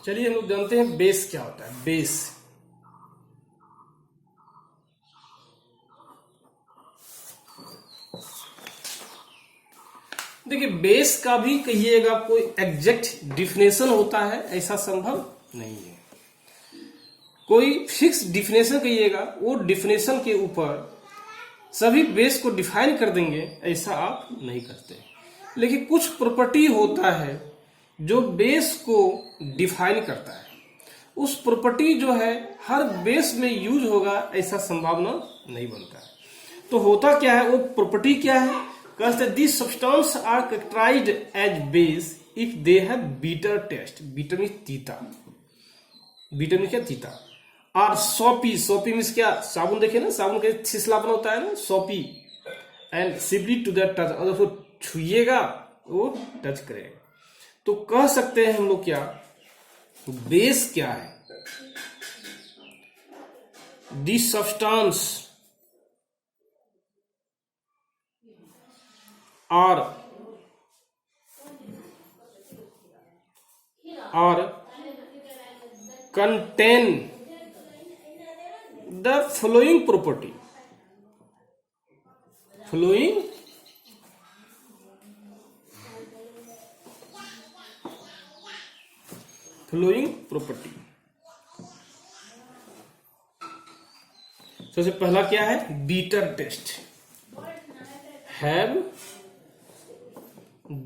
चलिए हम लोग जानते हैं बेस क्या होता है। बेस देखिए, बेस का भी कहिएगा कोई एग्जैक्ट डिफिनेशन होता है, ऐसा संभव नहीं है। कोई फिक्स डिफिनेशन कहिएगा, वो डिफिनेशन के ऊपर सभी बेस को डिफाइन कर देंगे, ऐसा आप नहीं करते। लेकिन कुछ प्रॉपर्टी होता है जो बेस को डिफाइन करता है। उस प्रॉपर्टी जो है हर बेस में यूज होगा, ऐसा संभावना नहीं बनता है। तो होता क्या है, वो प्रॉपर्टी क्या है? कहते हैं this substance are characterised as base if they have bitter taste. Bitter means तीता। बीटर मीन्स क्या? तीता। और सॉपी, सॉपी मीन्स क्या? साबुन देखे ना, साबुन का छिछलापन होता है ना, soapy. And simply to that touch, अगर उसको छुइएगा वो टच करेगा। तो कह सकते हैं हम लोग क्या, बेस क्या है? This substance are contain the following property. Following property. सबसे पहला क्या है? Bitter taste. Have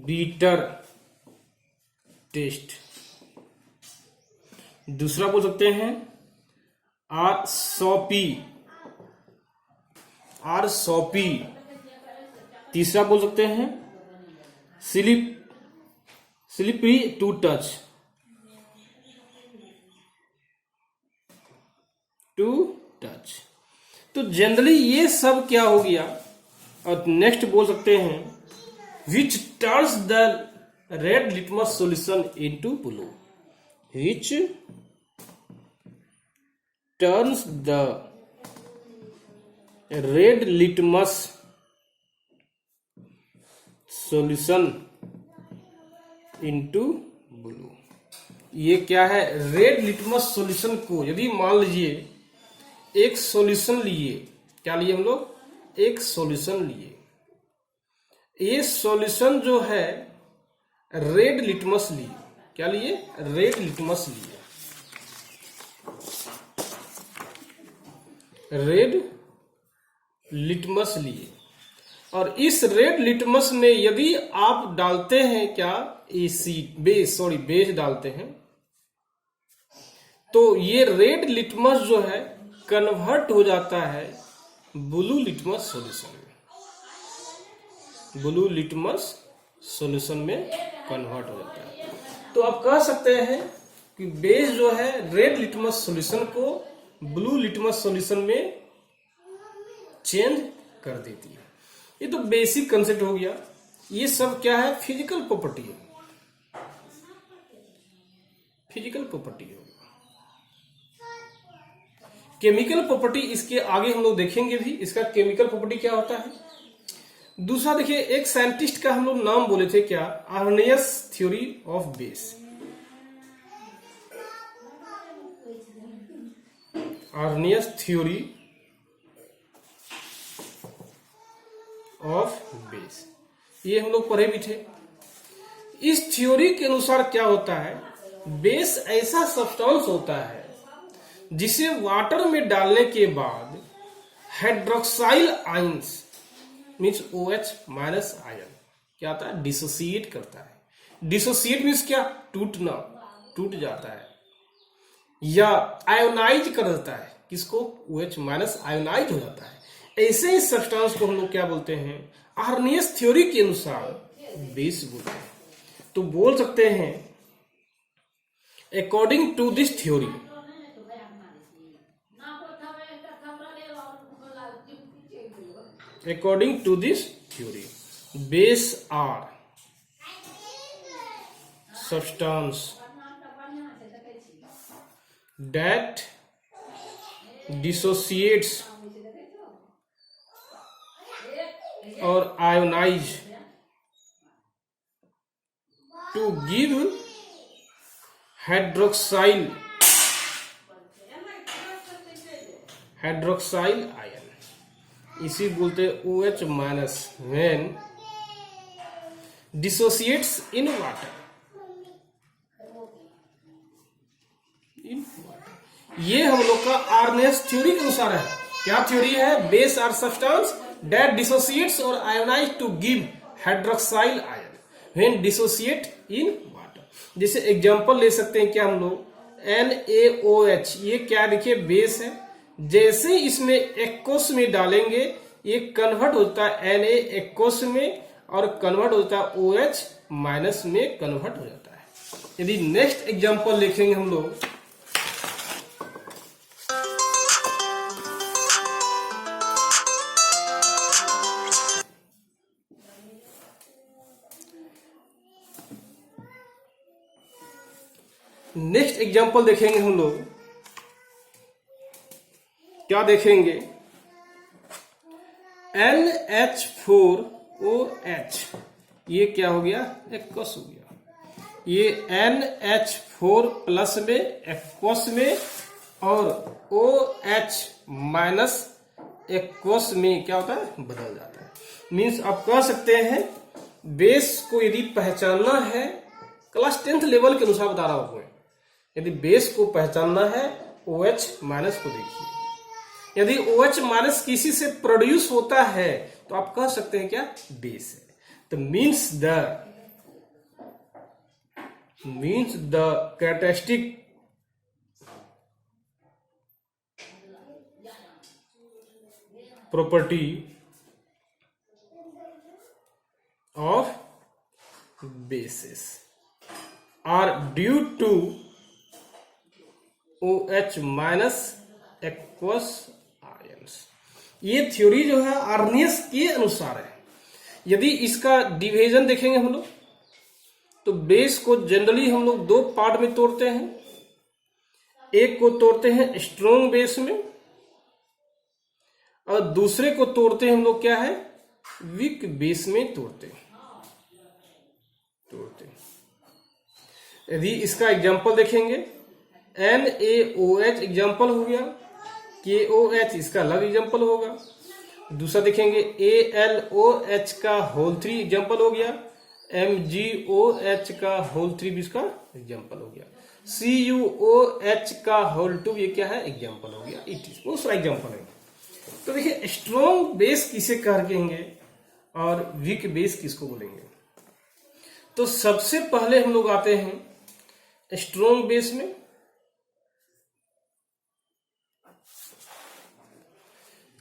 bitter taste. दूसरा बोल सकते हैं आर सॉपी। Are soppy. तीसरा बोल सकते हैं slippery to touch. To touch. तो जनरली ये सब क्या हो गया। और नेक्स्ट बोल सकते हैं which turns the red litmus solution into blue. Which turns the red litmus solution into blue। ये क्या है? रेड लिटमस सॉल्यूशन को यदि मान लीजिए एक सॉल्यूशन लिए, क्या लिए हम लोग? एक सॉल्यूशन लिए। ये सॉल्यूशन जो है रेड लिटमस लिए। क्या लिए? रेड लिटमस लिए। रेड लिटमस लिए। और इस रेड लिटमस में यदि आप डालते हैं क्या? बेस डालते हैं, तो ये रेड लिटमस जो है कन्वर्ट हो जाता है ब्लू लिटमस सॉल्यूशन में। ब्लू लिटमस सॉल्यूशन में कन्वर्ट हो जाता है। तो आप कह सकते हैं कि बेस जो है रेड लिटमस सॉल्यूशन को ब्लू लिटमस सॉल्यूशन में चेंज कर देती है। ये तो बेसिक कंसेप्ट हो गया। ये सब क्या है? फिजिकल प्रॉपर्टी है। फिजिकल प्रॉपर्टी हो गया। केमिकल प्रॉपर्टी इसके आगे हम लोग देखेंगे भी, इसका केमिकल प्रॉपर्टी क्या होता है। दूसरा देखिए, एक साइंटिस्ट का हम लोग नाम बोले थे क्या? Arrhenius theory of base. Arrhenius theory of base, ये हम लोग पढ़े भी थे। इस थ्योरी के अनुसार क्या होता है? बेस ऐसा सब्सटेंस होता है जिसे वाटर में डालने के बाद hydroxyl ions means OH minus ion क्या होता है? डिसोसिएट करता है। डिसोसिएट मीन्स क्या? टूटना, टूट जाता है या आयोनाइज कर देता है। किसको? OH माइनस आयोनाइज हो जाता है। ऐसे ही सब्सटेंस को हम लोग क्या बोलते हैं? आर्नियस थ्योरी के अनुसार बेस बोलते हैं। तो बोल सकते हैं according to this theory, according to this theory, base are substance that dissociates or ionize to give hydroxyl ion, इसी बोलते हैं OH minus when dissociates in water. ये हम लोग का आर्नेस थ्योरी के अनुसार है। क्या थ्योरी है? Base are substance that dissociates और ionize to give hydroxyl ion when dissociate in water. जैसे एग्जांपल ले सकते हैं क्या हम लोग, NaOH, ये क्या देखिए बेस है, जैसे इसमें एक्वस में डालेंगे ये कन्वर्ट होता है Na एक्वस में और कन्वर्ट होता है OH माइनस में कन्वर्ट हो जाता है। यदि नेक्स्ट एग्जांपल लिखेंगे हम लोग, नेक्स्ट एग्जांपल देखेंगे हम लोग, क्या देखेंगे, NH4OH, ये क्या हो गया? एक्वस हो गया। ये NH4 प्लस में एक्वस में और OH माइनस एक्वस में क्या होता है? बदल जाता है। मीन्स आप कह सकते हैं बेस को यदि पहचानना है, क्लास 10th लेवल के अनुसार बता रहा हूं मैं, यदि बेस को पहचानना है OH माइनस को देखिए, यदि OH माइनस किसी से प्रोड्यूस होता है तो आप कह सकते हैं क्या? बेस है। तो means the characteristic property of bases are due to OH minus aqueous ions. ये थ्योरी जो है आर्नियस के अनुसार है। यदि इसका डिवीजन देखेंगे हम लोग तो बेस को जनरली हम लोग दो पार्ट में तोड़ते हैं। एक को तोड़ते हैं स्ट्रॉन्ग बेस में और दूसरे को तोड़ते हैं हम लोग क्या है? वीक बेस में तोड़ते हैं। यदि इसका एग्जांपल देखेंगे NaOH एग्जांपल हो गया, KOH इसका अलग एग्जांपल होगा। दूसरा देखेंगे AlOH का होल 3 एग्जांपल हो गया, MgOH का होल 3 भी इसका एग्जांपल हो गया, CuOH का होल 2 ये क्या है? एग्जांपल हो गया। इट इज बहुत सारा एग्जांपल है। तो देखिए स्ट्रॉन्ग बेस किसे कहेंगे और वीक बेस किसको बोलेंगे। तो सबसे पहले हम लोग आते हैं स्ट्रॉन्ग बेस में।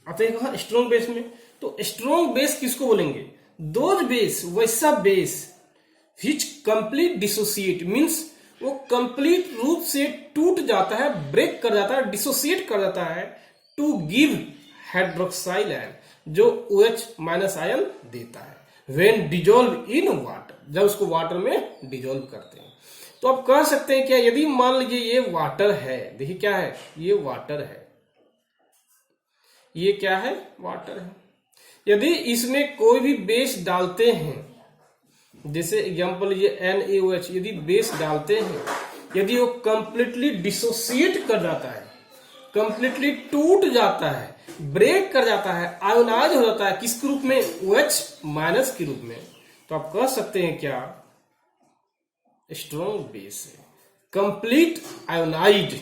आते हैं कहां? स्ट्रॉन्ग बेस में। तो स्ट्रॉन्ग बेस किसको बोलेंगे? दोज बेस, वैसा base which complete dissociate, means वो कंप्लीट रूप से टूट जाता है, ब्रेक कर जाता है, डिसोसिएट कर जाता है टू गिव हाइड्रोक्साइल आयन, जो OH माइनस आयन देता है व्हेन डिजोल्व इन वाटर, जब उसको वाटर में डिजोल्व करते हैं। तो आप कह सकते हैं क्या? यदि मान लीजिए ये वाटर है, देखिए क्या है? ये वाटर है, ये क्या है? वाटर है। यदि इसमें कोई भी बेस डालते हैं, जैसे एग्जांपल ये NaOH, यदि बेस डालते हैं, यदि वो कंप्लीटली डिसोसिएट कर जाता है, कंप्लीटली टूट जाता है, ब्रेक कर जाता है, आयोनाइज हो जाता है, किस रूप में? OH माइनस के रूप में, तो आप कह सकते हैं क्या? स्ट्रॉन्ग बेस है। कंप्लीट आयोनाइड,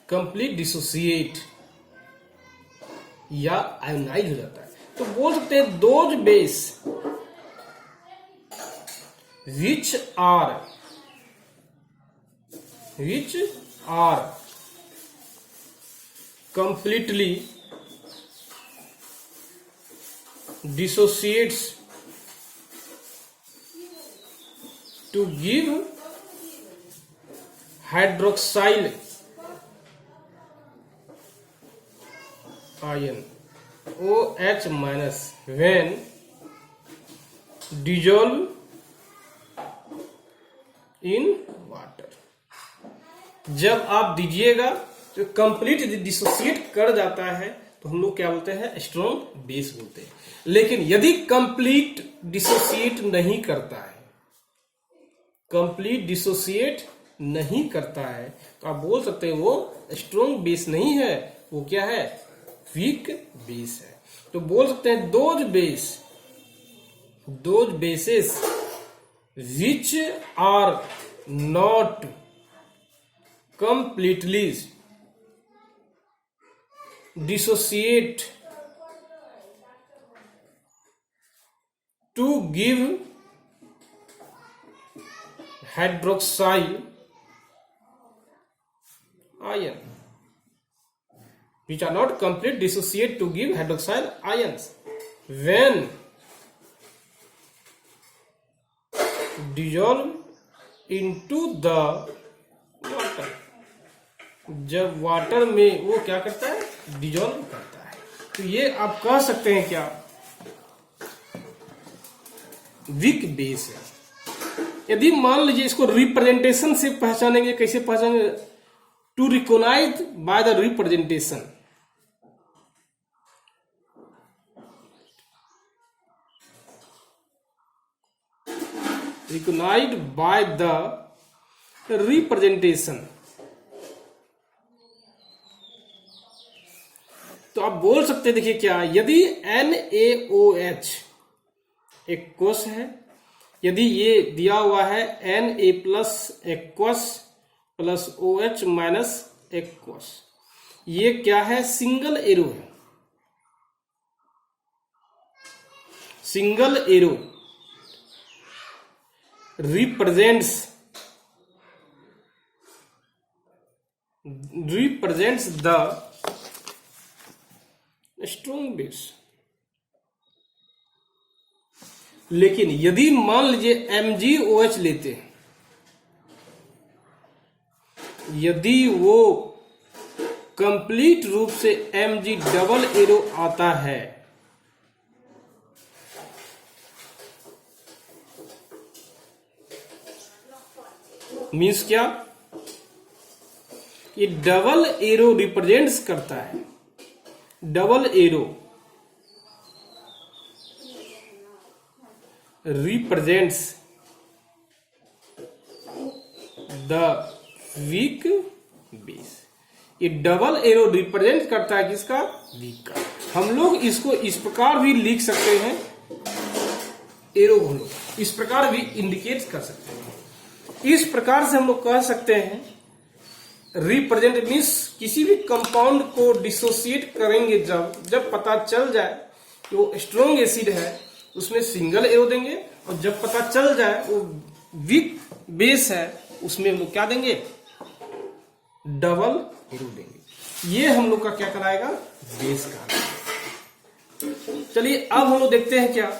कंप्लीट डिसोसिएट या आयोनाइज हो जाता है। तो बोल सकते हैं those base which are completely dissociates to give hydroxyl ion OH minus when dissolve in water। जब आप दीजिएगा तो कंप्लीट डिसोसिएट कर जाता है तो हम लोग क्या बोलते हैं? स्ट्रॉन्ग बेस बोलते हैं। लेकिन यदि कंप्लीट डिसोसिएट नहीं करता है, कंप्लीट डिसोसिएट नहीं करता है, तो आप बोल सकते हैं वो स्ट्रॉन्ग बेस नहीं है, वो क्या है, वीक बेस है। तो बोल सकते हैं those bases which are not completely dissociate to give hydroxyl ion, which are not complete dissociate to give hydroxyl ions when dissolve into the water, जब वाटर में वो क्या करता है, डिजॉल्व करता है। तो ये आप कह सकते हैं क्या, वीक बेस है। यदि मान लीजिए इसको रिप्रेजेंटेशन से पहचानेंगे, कैसे पहचानेंगे, to recognise by the representation, recognised by the representation. तो आप बोल सकते हैं, देखिए क्या, यदि NaOH एक्वस है, यदि ये दिया हुआ है Na plus aqueous plus OH minus aqueous, ये क्या है, सिंगल एरो है। Single arrow represents the strong base. लेकिन यदि मान लीजिए MgOH लेते हैं, यदि वो कंप्लीट रूप से Mg डबल एरो आता है, मीन्स क्या, ये डबल एरो रिप्रेजेंट्स करता है, double arrow represents the weak base. ये डबल एरो रिप्रेजेंट करता है किसका, वीक का। हम लोग इसको इस प्रकार भी लिख सकते हैं, एरो हम लोग इस प्रकार भी इंडिकेट कर सकते हैं। इस प्रकार से हम लोग कह सकते हैं, रिप्रेजेंट मीन्स किसी भी कंपाउंड को डिसोसिएट करेंगे, जब पता चल जाए कि वो स्ट्रॉन्ग एसिड है, उसमें सिंगल एरो देंगे, और जब पता चल जाए वो वीक बेस है, उसमें हम लोग क्या देंगे, डबल एरो देंगे। ये हम लोग का क्या कराएगा, बेस का। चलिए अब हम लोग देखते हैं क्या,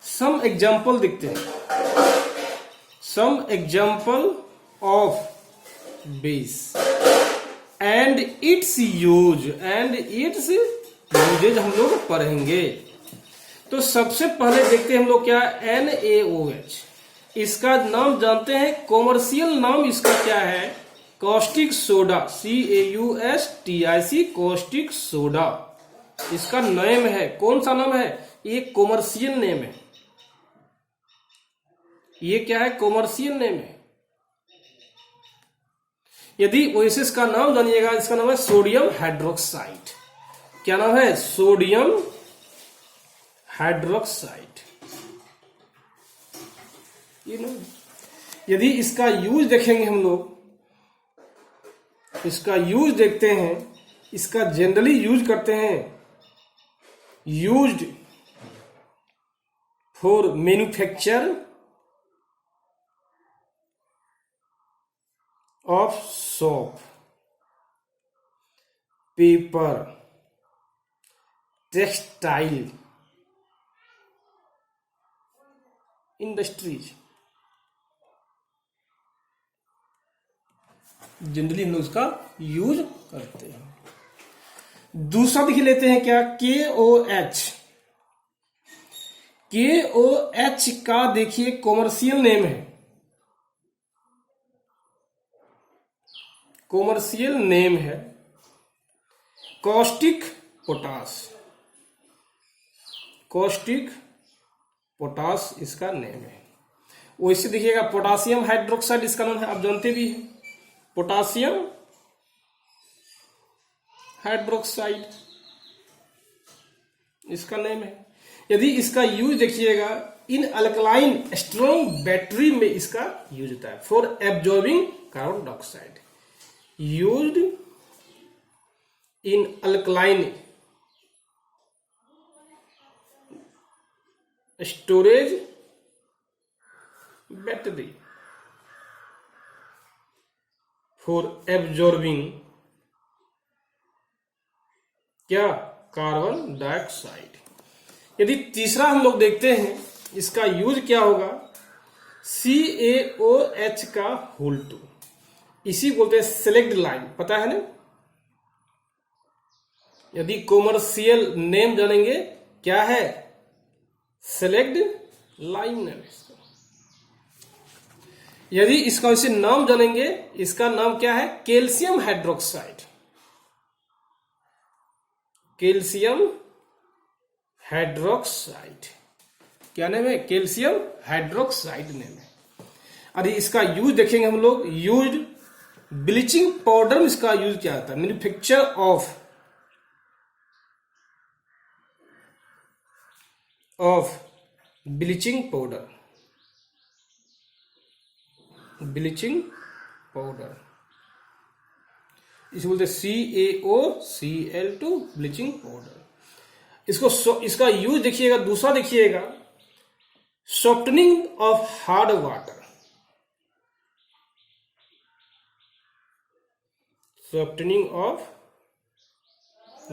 सम एग्जाम्पल देखते हैं, some example of base and its uses हम लोग पढ़ेंगे। तो सबसे पहले देखते हैं हम लोग क्या, NaOH। इसका नाम जानते हैं, कॉमर्शियल नाम इसका क्या है, caustic soda, CAUSTIC, caustic soda इसका नेम है। कौन सा नाम है, ये कॉमर्शियल नेम है, ये क्या है, कॉमर्शियल नेम है। यदि ओएसिस का नाम जानिएगा, इसका नाम है सोडियम हाइड्रोक्साइड। क्या नाम है, सोडियम हाइड्रोक्साइड। यदि इसका यूज देखेंगे हम लोग, इसका यूज देखते हैं, इसका जनरली यूज करते हैं, used for manufacture of soap, paper, textile industries। Generally हम लोग उसका यूज करते हैं। दूसरा देख लेते हैं क्या, KOH। KOH का देखिए कॉमर्शियल नेम है, कॉमर्शियल नेम है कॉस्टिक पोटास, कॉस्टिक पोटास इसका नेम है। वैसे देखिएगा पोटासियम हाइड्रोक्साइड इसका नाम है, आप जानते भी हैं, पोटासियम हाइड्रोक्साइड इसका नेम है। यदि इसका यूज देखिएगा इन अल्कलाइन स्ट्रॉन्ग बैटरी में इसका यूज होता है for absorbing carbon dioxide, used in alkaline storage battery for absorbing क्या, कार्बन डाइऑक्साइड। यदि तीसरा हम लोग देखते हैं इसका यूज क्या होगा, CaOH का होल 2, इसी बोलते हैं सेलेक्ट लाइन, पता है ना। यदि कॉमर्शियल नेम जानेंगे क्या है, सेलेक्ट लाइन नेम। यदि इसका वैसे नाम जानेंगे, इसका नाम क्या है, कैल्शियम हाइड्रोक्साइड, कैल्शियम हाइड्रोक्साइड क्या नेम है, कैल्शियम हाइड्रोक्साइड नेम है। अरे इसका यूज देखेंगे हम लोग, यूज ब्लीचिंग पाउडर में इसका यूज क्या होता है, manufacture of bleaching powder, bleaching powder इसे बोलते CaOCl2 ब्लीचिंग पाउडर। इसका यूज देखिएगा, दूसरा देखिएगा softening of hard water, softening of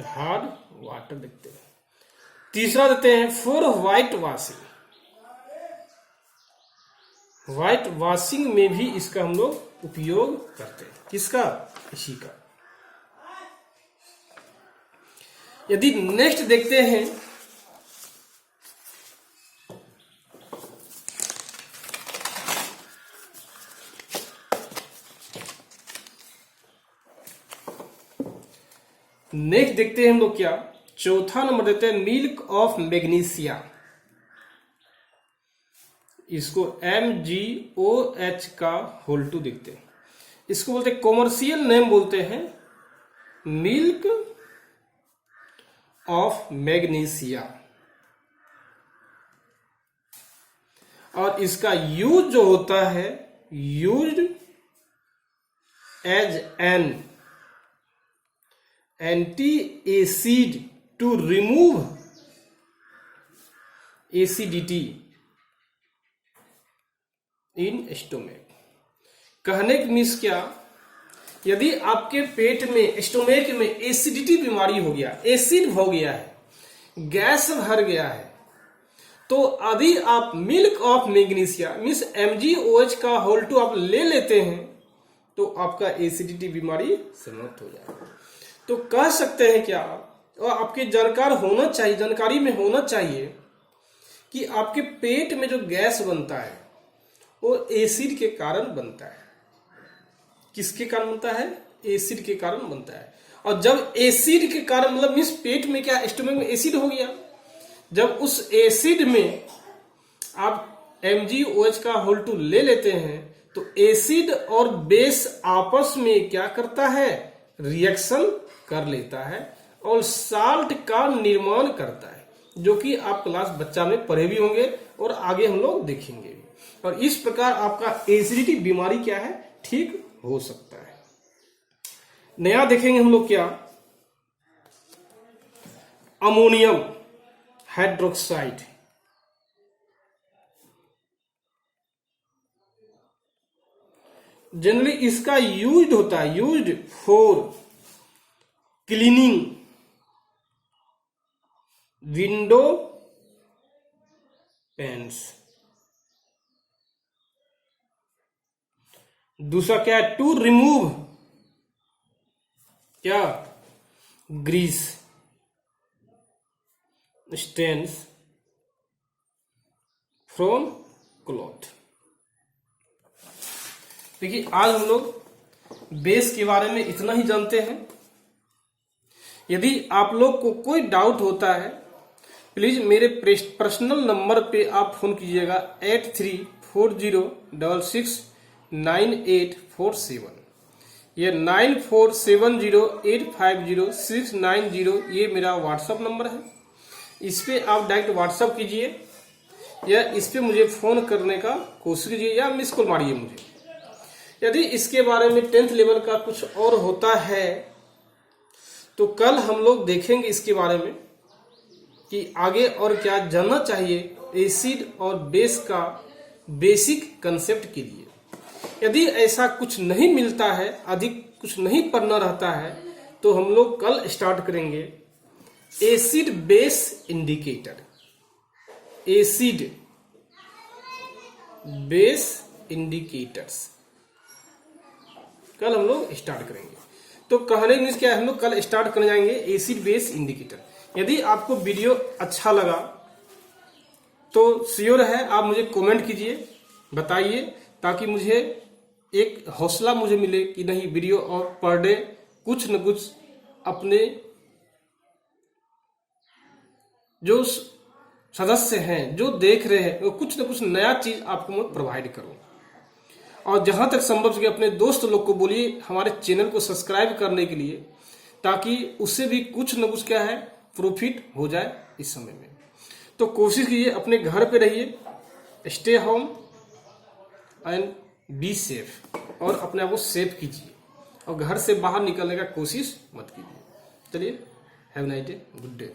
hard water देखते हैं। तीसरा देते हैं for white washing, white washing में भी इसका हम लोग उपयोग करते हैं, किसका, इसी का। यदि नेक्स्ट देखते हैं हम लोग क्या, चौथा नंबर देते हैं मिल्क ऑफ मैग्नीशिया, इसको MgOH का होल 2 देखते हैं, इसको बोलते हैं कॉमर्शियल नेम बोलते हैं मिल्क ऑफ मैग्नीशिया। और इसका यूज जो होता है, used as an anti acid to remove acidity in stomach. कहने की मीन्स क्या, यदि आपके पेट में स्टोमेक में एसिडिटी बीमारी हो गया, एसिड हो गया है, गैस भर गया है, तो यदि आप milk of magnesia means MgOH का होल 2 आप ले लेते हैं तो आपका एसिडिटी बीमारी समाप्त हो जाएगा। तो कह सकते हैं क्या, और आपके जानकारी में होना चाहिए कि आपके पेट में जो गैस बनता है वो एसिड के कारण बनता है। किसके कारण बनता है, एसिड के कारण बनता है। और जब एसिड के कारण मतलब मीन्स पेट में क्या, स्टोमक में एसिड हो गया, जब उस एसिड में आप MgOH का होल 2 ले लेते हैं तो एसिड और बेस आपस में क्या करता है, रिएक्शन कर लेता है और साल्ट का निर्माण करता है, जो कि आप क्लास बच्चा में पढ़े भी होंगे और आगे हम लोग देखेंगे भी। और इस प्रकार आपका एसिडिटी बीमारी क्या है, ठीक हो सकता है। नया देखेंगे हम लोग क्या, अमोनियम हाइड्रोक्साइड, जनरली इसका यूज होता है, used for cleaning window panes. दूसरा क्या है, टू रिमूव क्या, ग्रीस स्टेन्स फ्रॉम क्लॉथ। देखिए आज हम लोग बेस के बारे में इतना ही जानते हैं। यदि आप लोग को कोई डाउट होता है प्लीज मेरे पर्सनल नंबर पे आप फोन कीजिएगा 8340669847। ये 9470850690 ये मेरा व्हाट्सअप नंबर है। इस पे आप डायरेक्ट व्हाट्सअप कीजिए या इस पे मुझे फोन करने का कोशिश कीजिए या मिस कॉल मारिए मुझे। यदि इसके बारे में 10th लेवल का कुछ और होता है तो कल हम लोग देखेंगे इसके बारे में कि आगे और क्या जानना चाहिए एसिड और बेस का बेसिक कंसेप्ट के लिए। यदि ऐसा कुछ नहीं मिलता है, अधिक कुछ नहीं पढ़ना रहता है, तो हम लोग कल स्टार्ट करेंगे acid base indicator, acid base indicators कल हम लोग स्टार्ट करेंगे। तो कहने मीन्स क्या है, हम लोग कल स्टार्ट करने जाएंगे एसिड बेस इंडिकेटर। यदि आपको वीडियो अच्छा लगा तो श्योर है आप मुझे कमेंट कीजिए, बताइए, ताकि मुझे एक हौसला मुझे मिले कि नहीं वीडियो और पर डे कुछ न कुछ अपने जो सदस्य हैं, जो देख रहे हैं, वो कुछ न कुछ नया चीज आपको मैं प्रोवाइड करूं। और जहां तक संभव सके अपने दोस्त लोग को बोलिए हमारे चैनल को सब्सक्राइब करने के लिए, ताकि उससे भी कुछ न कुछ क्या है प्रॉफिट हो जाए इस समय में। तो कोशिश कीजिए अपने घर पे रहिए, stay home and be safe, और अपने आप को सेफ कीजिए और घर से बाहर निकलने का कोशिश मत कीजिए। चलिए, have nice day, good day.